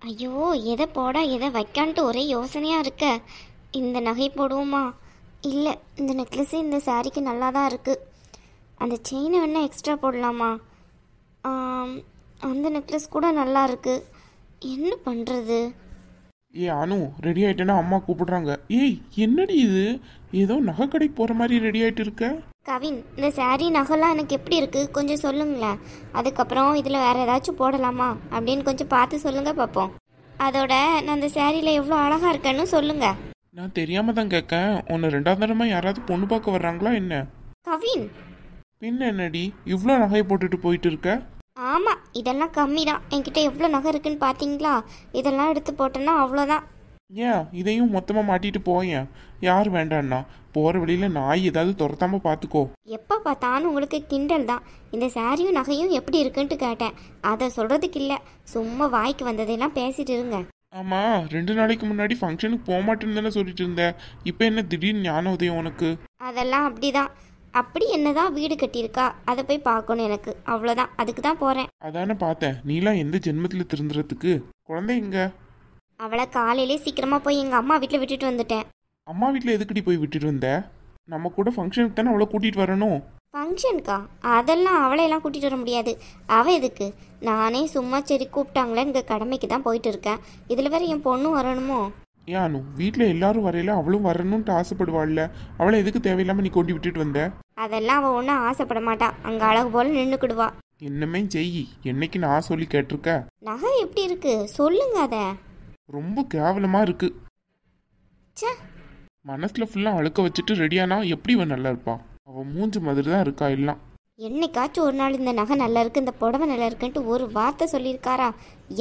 ஐயோ, எதை போட எதை வைக்கான்ட்டு ஒரே யோசனையாக இருக்க. இந்த நகை போடுவோமா? இல்லை, இந்த நெக்லஸ் இந்த சாரீக்கு நல்லா தான் இருக்குது. அந்த செயினை வேணா எக்ஸ்ட்ரா போடலாமா? அந்த நெக்லஸ் கூட நல்லா இருக்குது. என்ன பண்ணுறது? அனு, ரெடி ஆயிட்டேன்னா அம்மா கூப்பிடுறாங்க. என்னடி இது, ஏதோ நகை கடைக்கு போற மாதிரி ரெடி ஆயிட்டு இருக்க? கவின், இந்த சாரீ நகைலாம் எனக்கு எப்படி இருக்குது கொஞ்சம் சொல்லுங்களேன். அதுக்கப்புறம் இதில் வேறு ஏதாச்சும் போடலாமா அப்படின்னு கொஞ்சம் பார்த்து சொல்லுங்கள் பார்ப்போம். அதோட நான் அந்த சாரியில் எவ்வளோ அழகாக இருக்கேன்னு சொல்லுங்கள். நான் தெரியாம தான் கேட்கேன். உன்னை ரெண்டாவது தடவை யாராவது பொண்ணு பார்க்க வர்றாங்களா என்ன? கவின், பின்ன என்னடி இவ்வளோ நகையை போட்டுட்டு போயிட்டு இருக்க? ஆமாம், இதெல்லாம் கம்மி தான். என்கிட்ட எவ்வளோ நகை இருக்குன்னு பார்த்தீங்களா? இதெல்லாம் எடுத்து போட்டேன்னா அவ்வளோதான். இதையும் மொத்தமா மாட்டிட்டு போயேன். யார் வேண்டான்னா போற வழியில நாய் ஏதாவது துரத்தாம பாத்துக்கோ. எப்போ பார்த்தாலும் உங்களுக்கு கிண்டல் தான். இந்த சாரியும் நகையும் எப்படி இருக்குன்ட்டு கேட்டேன். அதை சொல்றதுக்கு இல்லை, சும்மா வாய்க்கு வந்ததெல்லாம் பேசிட்டு இருங்க. ஆமா, 2 நாளைக்கு முன்னாடி ஃபங்க்ஷனுக்கு போக மாட்டேன்னு தானே சொல்லிட்டு இருந்த. இப்போ என்ன திடீர்னு ஞான உதயம் உனக்கு? அதெல்லாம் அப்படிதான். அப்படி என்னதான் வீடு கட்டியிருக்கா, அதை போய் பார்க்கணும் எனக்கு, அவ்வளோதான். அதுக்கு தான் போகிறேன். அதானே பார்த்தேன். நீலாம் எந்த ஜென்மத்தில் திருந்துறதுக்கு? குழந்தை எங்க? அவளை காலையிலே சீக்கிரமாக போய் எங்கள் அம்மா வீட்டில் விட்டுட்டு வந்துட்டேன். அம்மா வீட்டில் எதுக்கடி போய் விட்டுட்டு வந்த? நம்ம கூட ஃபங்க்ஷனுக்கு தானே அவளை கூட்டிகிட்டு வரணும். ஃபங்க்ஷனுக்கா? அதெல்லாம் அவளையெல்லாம் கூட்டிகிட்டு வர முடியாது. அவள் எதுக்கு? நானே சும்மா சரி கூப்பிட்டாங்களே, இங்கே கடமைக்கு தான் போயிட்டு இருக்கேன். இதில் வேற என் பொண்ணும் வரணுமோ? அனு, வீட்டில் எல்லாரும் வரையில அவளும் வரணும்ட்டு ஆசைப்படுவாள்ல. அவளை எதுக்கு தேவையில்லாமல் நீ கொண்டு விட்டுட்டு வந்த? அதெல்லாம் அவள் ஒன்றும் ஆசைப்பட மாட்டா. அங்கே அழகு போல் நின்றுக்கிடுவா. என்னமே செய். என்னைக்கு நான் சொல்லி கேட்டிருக்க? நகை எப்படி இருக்கு சொல்லுங்க. அதை ரொம்ப கேவலமா இருக்கு. சே, மனசுல ஃபுல்லா அழுக்க வச்சுட்டு ரெடியானா எப்படி இவன் நல்லா இருப்பா? அவ மூஞ்சி மாதிரி தான் இருக்கா எல்லாம். என்னைக்காச்சும் ஒரு நாள் இந்த நகை நல்லா இருக்கு, இந்த புடவை நல்லா இருக்குன்ட்டு ஒரு வார்த்தை சொல்லியிருக்காரா?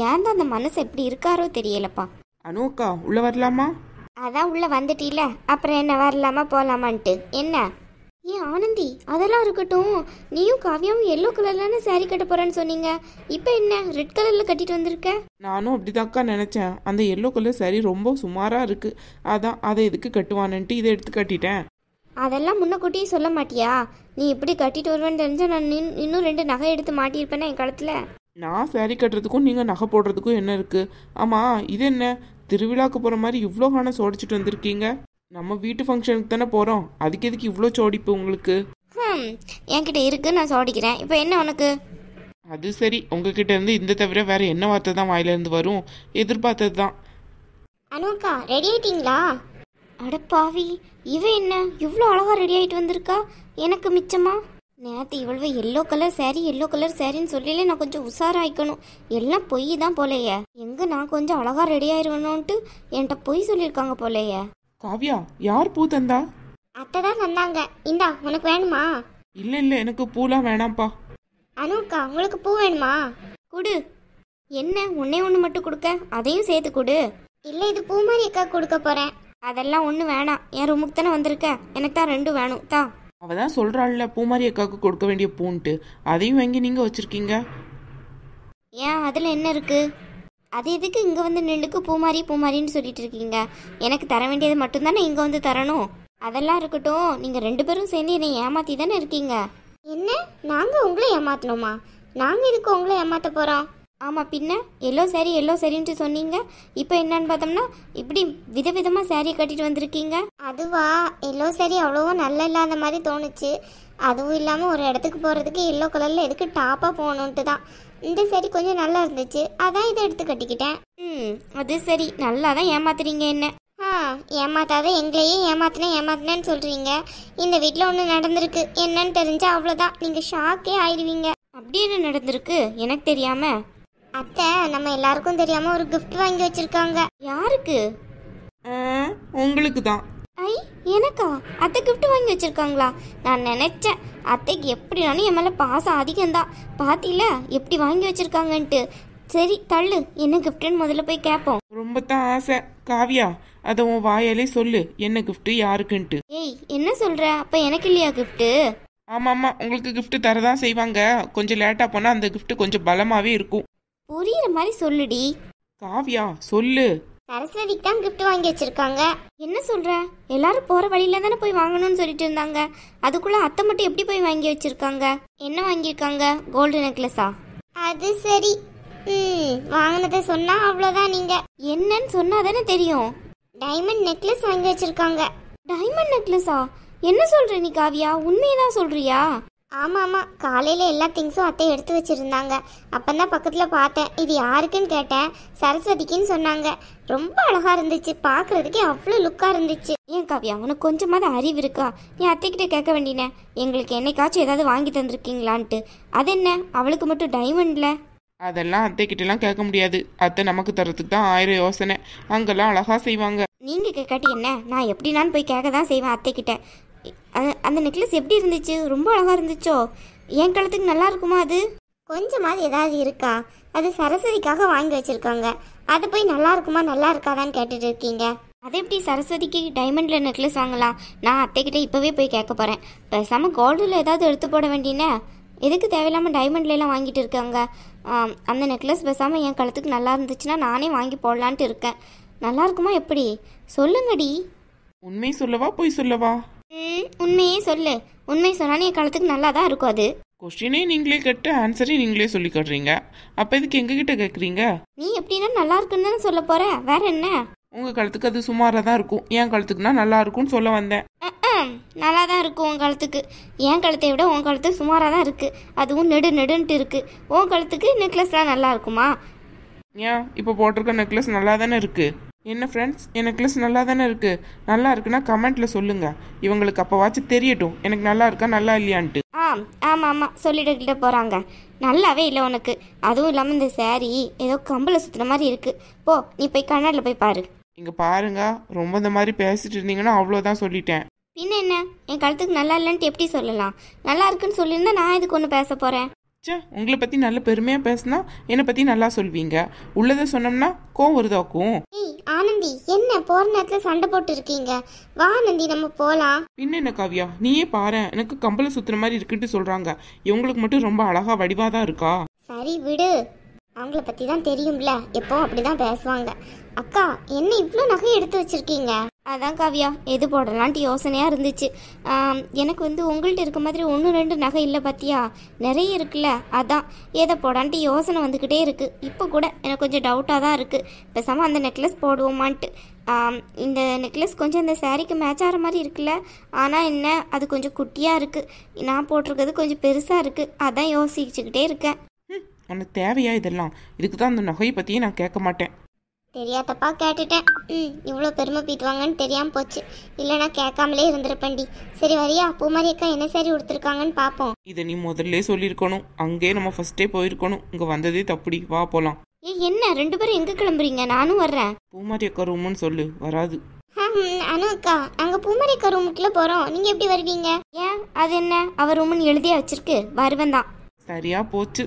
ஏன் தான் அந்த மனசு எப்படி இருக்காரோ தெரியலப்பா. அனுக்கா, உள்ள வரலாமா? அதான் உள்ள வந்துட்டீல, அப்புறம் என்ன வரலாமா போகலாமான்ட்டு என்ன? ஏன் ஆனந்தி, அதெல்லாம் இருக்கட்டும். நீயும் காவியாவும் எல்லோ கலர்லான சாரீ கட்ட போறேன்னு சொன்னீங்க. இப்போ என்ன ரெட் கலர்ல கட்டிட்டு வந்திருக்க? நானும் அப்படிதாக்கா நினச்சேன். அந்த எல்லோ கலர் சாரீ ரொம்ப சுமாராக இருக்குது. அதான் அதை எதுக்கு கட்டுவானுன்ட்டு இதை எடுத்து கட்டிட்டேன். அதெல்லாம் முன்னக்கூட்டியே சொல்ல மாட்டியா? நீ இப்படி கட்டிட்டு வருவேன்னு தெரிஞ்சா நான் இன்னும் 2 நகை எடுத்து மாட்டியிருப்பேன்னா என் கழுத்துல. நான் சாரீ கட்டுறதுக்கும் நீங்கள் நகை போடுறதுக்கும் என்ன இருக்குது? ஆமாம், இது என்ன திருவிழாக்கு போகிற மாதிரி இவ்வளோ காணம் சோடிச்சுட்டு வந்திருக்கீங்க? நம்ம வீட்டு ஃபங்க்ஷனுக்கு தானே போகிறோம், அதுக்கு எதுக்கு இவ்வளோ சோடிப்பு உங்களுக்கு? என்கிட்ட இருக்கு, நான் சோடிக்கிறேன். இப்போ என்ன உனக்கு? அது சரி, உங்ககிட்ட இருந்து இந்த தவிர வேற என்ன வார்த்தை தான் வாயிலேருந்து வரும்? எதிர்பார்த்தது தான். அனுக்கா, ரெடி ஆயிட்டீங்களா? அடப்பாவி, இவ என்ன இவ்வளோ அழகா ரெடி ஆயிட்டு வந்திருக்கா? எனக்கு மிச்சமா? நேற்று இவ்வளவு எல்லோ கலர் சாரின்னு சொல்லல. நான் கொஞ்சம் உஷாராயிக்கணும். எல்லாம் பொய் தான் போலையே. எங்க நான் கொஞ்சம் அழகா ரெடி ஆயிருவேணும்ட்டு என்கிட்ட பொய் சொல்லியிருக்காங்க போலையே. காவியா, யார் பூ தந்தா? அத்தை தான் தந்தாங்க. இந்தா, உனக்கு வேணுமா? இல்லை இல்லை, எனக்கு பூலாம் வேணாம்ப்பா. அனுக்கா, உங்களுக்கு பூ வேணுமா? குடு. என்ன ஒன்னே ஒன்று மட்டும் கொடுக்க? அதையும் சேர்த்து கொடு. இல்லை, இது பூ மாதிரி அக்கா கொடுக்க போறேன். அதெல்லாம் ஒன்றும் வேணாம், என் ரூமுக்கு தானே வந்திருக்க. எனக்கு தான் 2 வேணும் தா. அவள் தான் சொல்கிறாள்ல பூமாரி அக்காவுக்கு கொடுக்க வேண்டிய பூன்ட்டு, அதையும் வாங்கி நீங்கள் வச்சுருக்கீங்க. ஏன் அதில் என்ன இருக்கு? அது எதுக்கு இங்கே வந்து நின்றுக்கு பூமாரின்னு சொல்லிட்டு இருக்கீங்க? எனக்கு தர வேண்டியது மட்டும்தானே இங்கே வந்து தரணும். அதெல்லாம் இருக்கட்டும், நீங்கள் 2 பேரும் சேர்ந்து என்னை ஏமாற்றி தானே இருக்கீங்க. என்ன, நாங்கள் உங்களை ஏமாத்தணுமா? நாங்கள் இதுக்கு உங்களை ஏமாற்ற போகிறோம்? ஆமாம், பின்ன எல்லோ சாரின்ட்டு சொன்னீங்க. இப்போ என்னன்னு பார்த்தோம்னா இப்படி விதவிதமாக சாரியை கட்டிட்டு வந்திருக்கீங்க. அதுவா, எல்லோ சாரி அவ்வளோவா நல்லா இல்லாத மாதிரி தோணுச்சு. அதுவும் இல்லாமல் ஒரு இடத்துக்கு போகிறதுக்கு எல்லோ கலரில் எதுக்கு டாப்பாக போகணுன்ட்டு தான். இந்த சாரி கொஞ்சம் நல்லா இருந்துச்சு, அதான் இதை எடுத்து கட்டிக்கிட்டேன். அது சரி, நல்லா தான் ஏமாத்துறீங்க என்ன. ஏமாத்தாத எங்களையே ஏமாத்தினேன்னு சொல்கிறீங்க. இந்த வீட்டில் ஒன்று நடந்திருக்கு, என்னன்னு தெரிஞ்சா அவ்வளோதான், நீங்கள் ஷாக்கே ஆயிடுவீங்க. அப்படி என்ன நடந்திருக்கு எனக்கு தெரியாம? அத்தை, நம்ம எல்லாருக்கும் தெரியாம ஒரு கிஃப்ட் வாங்கி வச்சிருக்காங்க. யாருக்கு? உங்களுக்கு தான். ஐ, எனக்கா? அத்தை கிஃப்ட் வாங்கி வச்சிருக்காங்களா? நான் நினைச்சேன் அத்தைக்கு எப்படினாலும் என் மேல பாசம் அதிகம்தான். பாத்தீல எப்படி வாங்கி வச்சிருக்காங்கன்ட்டு. சரி தள்ளு, என்ன கிஃப்ட்னு முதல்ல போய் கேட்போம். ரொம்ப தான் ஆசை. காவியா, அதை உன் வாயாலே சொல்லு, என்ன கிஃப்ட் யாருக்குன்ட்டு. ஏய், என்ன சொல்ற? அப்ப எனக்கு இல்லையா கிஃப்ட்? ஆமாம்மா, உங்களுக்கு கிஃப்ட் தரதான் செய்வாங்க. கொஞ்சம் லேட்டாக போனால் அந்த கிஃப்ட் கொஞ்சம் பலமாகவே இருக்கும். புரியுற மாதிரி சொல்லுடி. காவியா, சொல்லு. சரஸ்வதிக்கு தான் கிஃப்ட் வாங்கி வச்சிருக்காங்க. என்ன சொல்ற? எல்லாரும் போற வழியில தானே போய் வாங்கணும்னு சொல்லிட்டு இருந்தாங்க. அதுக்குள்ள அத்தை மட்டும் எப்படி போய் வாங்கி வச்சிருக்காங்க? என்ன வாங்கியிருக்காங்க? கோல்டு நெக்லஸா? அது சரி, வாங்கினதை சொன்னா அவ்வளோதான். நீங்க என்னன்னு சொன்னா தானே தெரியும். டைமண்ட் நெக்லஸ் வாங்கி வச்சிருக்காங்க. டைமண்ட் நெக்லஸா? என்ன சொல்ற நீ காவியா? உண்மையதான் சொல்றியா? ஆமாம் ஆமாம், காலையில் எல்லா திங்ஸும் அத்தை எடுத்து வச்சுருந்தாங்க. அப்போதான் பக்கத்தில் பார்த்தேன். இது யாருக்குன்னு கேட்டேன். சரஸ்வதிக்குன்னு சொன்னாங்க. ரொம்ப அழகாக இருந்துச்சு, பார்க்குறதுக்கே அவ்வளோ லுக்காக இருந்துச்சு. ஏன் காவியா, உனக்கு கொஞ்சமாவது அறிவு இருக்கா? என் அத்தைக்கிட்ட கேட்க வேண்டினேன், எங்களுக்கு என்னைக்காச்சும் ஏதாவது வாங்கி தந்திருக்கீங்களான்ட்டு. அது என்ன அவளுக்கு மட்டும் டைமண்டில்? அதெல்லாம் அத்தைக்கிட்டலாம் கேட்க முடியாது. அத்தை நமக்கு தரத்துக்கு தான் 1000 யோசனை. அங்கெல்லாம் அழகாக செய்வாங்க. நீங்கள் கேட்காட்டி என்ன, நான் எப்படினாலும் போய் கேட்க தான் செய்வேன் அத்தைக்கிட்ட. அந்த நெக்லஸ் எப்படி இருந்துச்சு? ரொம்ப அழகாக இருந்துச்சோ? என் கழுத்துக்கு நல்லா இருக்குமா அது? கொஞ்சமாவது ஏதாவது இருக்கா? அது சரஸ்வதிக்காக வாங்கி வச்சுருக்காங்க. அதை போய் நல்லா இருக்குமா நல்லா இருக்காதான்னு கேட்டுட்டு இருக்கீங்க. அது எப்படி சரஸ்வதிக்கு டைமண்டில் நெக்லஸ் வாங்கலாம்? நான் அத்தைக்கிட்ட இப்போவே போய் கேட்க போகிறேன். பேசாமல் கோல்டில் ஏதாவது எடுத்து போட வேண்டியனே. எதுக்கு தேவையில்லாமல் டைமண்ட்லாம் வாங்கிட்டு இருக்காங்க? அந்த நெக்லஸ் பேசாமல் என் கழுத்துக்கு நல்லா இருந்துச்சுன்னா நானே வாங்கி போடலான்ட்டு இருக்கேன். நல்லா இருக்குமா எப்படி? சொல்லுங்கடி. உண்மை சொல்லவா பொய் சொல்லவா? உண்மையே சொல்லு. உண்மை சொன்னாலும் என் கழுத்துக்கு நல்லா தான் இருக்கும். அது கொஸ்டினே நீங்களே கேட்டு ஆன்சரே நீங்களே சொல்லி காட்டுறீங்க. அப்போ இதுக்கு எங்ககிட்ட கேட்குறீங்க? நீ எப்படின்னா நல்லா இருக்குன்னு தானே சொல்ல போற, வேற என்ன? உங்கள் கழுத்துக்கு அது சுமாராக தான் இருக்கும், என் கழுத்துக்குனா நல்லா இருக்கும்னு சொல்ல வந்தேன். நல்லா தான் இருக்கும் உன் கழுத்துக்கு. என் கழுத்தை விட உன் கழுத்து சுமாராக தான் இருக்குது. அதுவும் நெடுன்ட்டு இருக்குது. உன் கழுத்துக்கு நெக்லஸ்லாம் நல்லா இருக்குமா? ஏன் இப்போ போட்டிருக்க நெக்லஸ் நல்லா தானே இருக்குது. என்ன ஃப்ரெண்ட்ஸ், என் நெக்லஸ் நல்லா தானே இருக்குது. நல்லா இருக்குன்னா கமெண்ட்டில் சொல்லுங்கள். இவங்களுக்கு அப்போவாச்சும் தெரியட்டும் எனக்கு நல்லா இருக்கா நல்லா இல்லையான்ட்டு. ஆமாம் ஆமாம் சொல்லிட்டுக்கிட்ட போகிறாங்க. நல்லாவே இல்லை உனக்கு. அதுவும் இல்லாமல் இந்த சாரீ ஏதோ கம்பளை சுற்றுன மாதிரி இருக்குது. போ, நீ போய் கண்ணாடியில் போய் பாரு. இங்கே பாருங்க, ரொம்ப இந்த மாதிரி பேசிட்டு இருந்தீங்கன்னா அவ்வளோதான் சொல்லிட்டேன். பின்ன என்ன, என் கழுத்துக்கு நல்லா இல்லைன்ட்டு எப்படி சொல்லலாம்? நல்லா இருக்குன்னு சொல்லியிருந்தா நான் இதுக்கு ஒன்று பேச போகிறேன். உங்களை பற்றி நல்ல பெருமையாக பேசினா என்னை பற்றி நல்லா சொல்வீங்க. உள்ளதை சொன்னோம்னா கோவம் வருதாக்கும். ஆனந்தி, என்ன போற நேரத்துல சண்டை போட்டு இருக்கீங்க? வா ஆனந்தி, நம்ம போலாம். பின்ன என்ன காவியா, நீயே பாரு, எனக்கு கம்பளை சுத்துற மாதிரி இருக்குன்னு சொல்றாங்க. இவங்களுக்கு மட்டும் ரொம்ப அழகா வடிவாதான் இருக்கா. சரி விடு, அவங்கள பத்தி தான் தெரியும்ல, எப்போ அப்படிதான் பேசுவாங்க. அக்கா, என்ன இவ்வளோ நகை எடுத்து வச்சிருக்கீங்க? அதான் காவியா, எது போடலான்ட்டு யோசனையாக இருந்துச்சு. எனக்கு வந்து உங்கள்கிட்ட இருக்க மாதிரி 1-2 நகை இல்லை பார்த்தியா, நிறைய இருக்குல்ல. அதான் எதை போடான்ட்டு யோசனை வந்துக்கிட்டே இருக்குது. இப்போ கூட எனக்கு கொஞ்சம் டவுட்டாக தான் இருக்குது. பேசாமல் அந்த நெக்லஸ் போடுவோமான்ட்டு. இந்த நெக்லஸ் கொஞ்சம் இந்த சாரீக்கு மேட்ச் ஆகிற மாதிரி இருக்குல்ல. ஆனால் என்ன, அது கொஞ்சம் குட்டியாக இருக்குது. நான் போட்டிருக்கிறது கொஞ்சம் பெருசாக இருக்குது. அதான் யோசிச்சுக்கிட்டே இருக்கேன். உனக்கு தேவையா இதெல்லாம்? இதுக்கு தான் அந்த நகையை பற்றியே நான் கேட்க மாட்டேன். தெரியாதப்பா கேட்டுட்டேன். இவ்வளோ பெருமை பீத்துவாங்கன்னு தெரியாமல் போச்சு. இல்லைனா கேட்காமலே இருந்திருப்பேன்டி. சரி வரியா, பூமாரி அக்கா என்ன சாரி கொடுத்துருக்காங்கன்னு பார்ப்போம். இதை நீ முதல்ல சொல்லியிருக்கணும். அங்கே நம்ம ஃபர்ஸ்டே போயிருக்கணும். இங்கே வந்ததே தப்புடி. வா போகலாம். என்ன 2 பேரும் எங்கே கிளம்புறீங்க? நானும் வர்றேன். பூமாரி அக்கா ரூமுன்னு சொல்லு, வராது. அனு அக்கா, நாங்கள் பூமாரி அக்கா ரூமுக்குள்ளே போகிறோம். நீங்கள் எப்படி வருவீங்க? ஏன், அது என்ன அவர் ரூமுன்னு எழுதியா வச்சிருக்கு? வருவேன் தான். சரியா போச்சு.